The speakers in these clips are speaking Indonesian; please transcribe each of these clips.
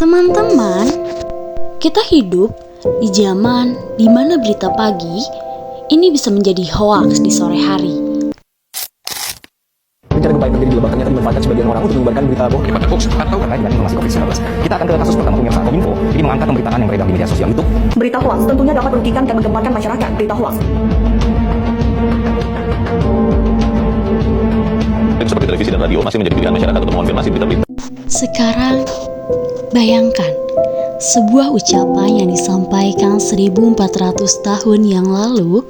Teman-teman, kita hidup di zaman di mana berita pagi ini bisa menjadi hoaks di sore hari. Rencana gempa yang terjadi di Lebak ternyata dimanfaatkan sebagian orang untuk menyebarkan berita bohong daripada hoax atau dengan informasi COVID-19. Kita akan ke kasus pertama pemirsa. Kominfo jadi mengangkat pemberitaan yang beredar di media sosial itu. Berita hoax tentunya dapat merugikan dan menggemparkan masyarakat. Berita hoax seperti televisi dan radio masih menjadi pilihan masyarakat untuk mengonfirmasi berita-berita. Sekarang, bayangkan sebuah ucapan yang disampaikan 1400 tahun yang lalu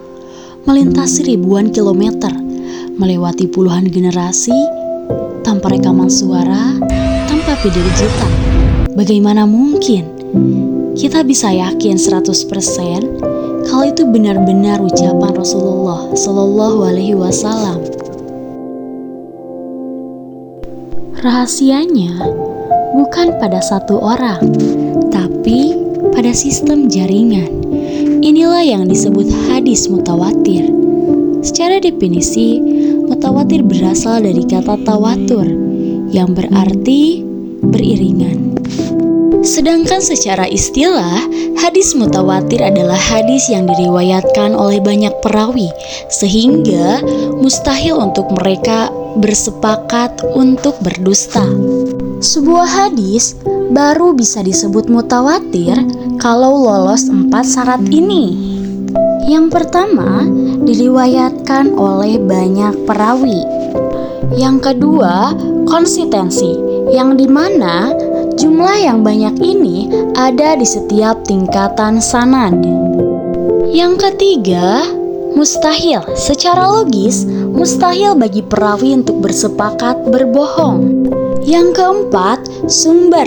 melintasi ribuan kilometer, melewati puluhan generasi, tanpa rekaman suara, tanpa video digital. Bagaimana mungkin kita bisa yakin 100% kalau itu benar-benar ucapan Rasulullah Shallallahu Alaihi Wasallam? Rahasianya bukan pada satu orang, tapi pada sistem jaringan. Inilah yang disebut hadis mutawatir. Secara definisi, mutawatir berasal dari kata tawatur, yang berarti beriringan. Sedangkan secara istilah, hadis mutawatir adalah hadis yang diriwayatkan oleh banyak perawi, sehingga mustahil untuk mereka bersepakat untuk berdusta. Sebuah hadis baru bisa disebut mutawatir kalau lolos 4 syarat ini. Yang pertama, diriwayatkan oleh banyak perawi. Yang kedua, konsistensi, yang dimana jumlah yang banyak ini ada di setiap tingkatan sanad. Yang ketiga, mustahil. Secara logis, mustahil bagi perawi untuk bersepakat berbohong. Yang keempat, sumber.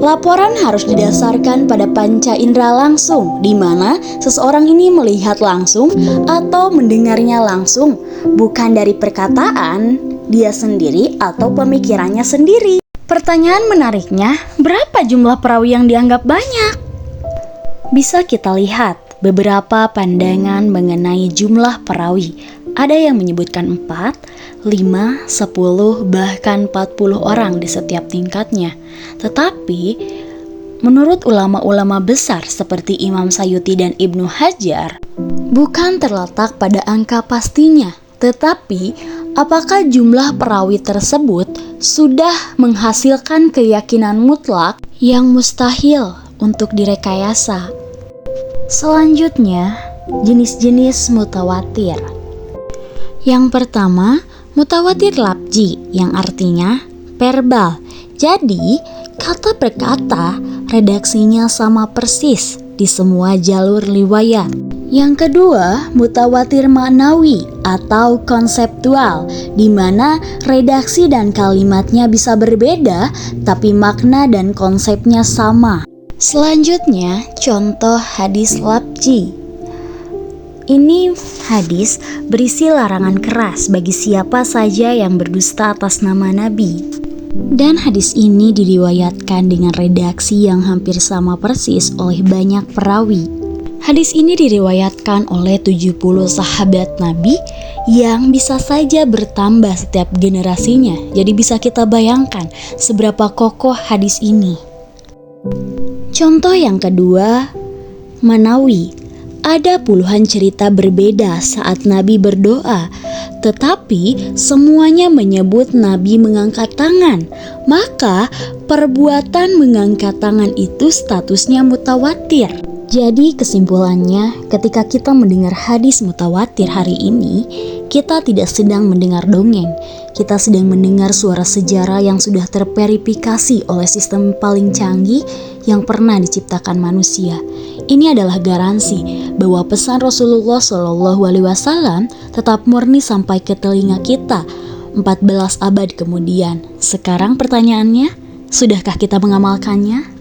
Laporan harus didasarkan pada panca indera langsung, di mana seseorang ini melihat langsung atau mendengarnya langsung, bukan dari perkataan dia sendiri atau pemikirannya sendiri. Pertanyaan menariknya, berapa jumlah perawi yang dianggap banyak? Bisa kita lihat beberapa pandangan mengenai jumlah perawi. Ada yang menyebutkan 4, 5, 10, bahkan 40 orang di setiap tingkatnya. Tetapi, menurut ulama-ulama besar seperti Imam Sayuti dan Ibnu Hajar, bukan terletak pada angka pastinya, tetapi apakah jumlah perawi tersebut sudah menghasilkan keyakinan mutlak yang mustahil untuk direkayasa. Selanjutnya, jenis-jenis mutawatir. Yang pertama, mutawatir lafzi, yang artinya verbal. Jadi, kata per kata redaksinya sama persis di semua jalur riwayat. Yang kedua, mutawatir maknawi atau konseptual, di mana redaksi dan kalimatnya bisa berbeda, tapi makna dan konsepnya sama. Selanjutnya, contoh hadis lafzi. Ini hadis berisi larangan keras bagi siapa saja yang berdusta atas nama Nabi. Dan hadis ini diriwayatkan dengan redaksi yang hampir sama persis oleh banyak perawi. Hadis ini diriwayatkan oleh 70 sahabat Nabi yang bisa saja bertambah setiap generasinya. Jadi bisa kita bayangkan seberapa kokoh hadis ini. Contoh yang kedua, manawi. Ada puluhan cerita berbeda saat Nabi berdoa, tetapi semuanya menyebut Nabi mengangkat tangan. Maka perbuatan mengangkat tangan itu statusnya mutawatir. Jadi kesimpulannya, ketika kita mendengar hadis mutawatir hari ini, kita tidak sedang mendengar dongeng. Kita sedang mendengar suara sejarah yang sudah terverifikasi oleh sistem paling canggih yang pernah diciptakan manusia. Ini adalah garansi bahwa pesan Rasulullah Shallallahu Alaihi Wasallam tetap murni sampai ke telinga kita 14 abad kemudian. Sekarang pertanyaannya, sudahkah kita mengamalkannya?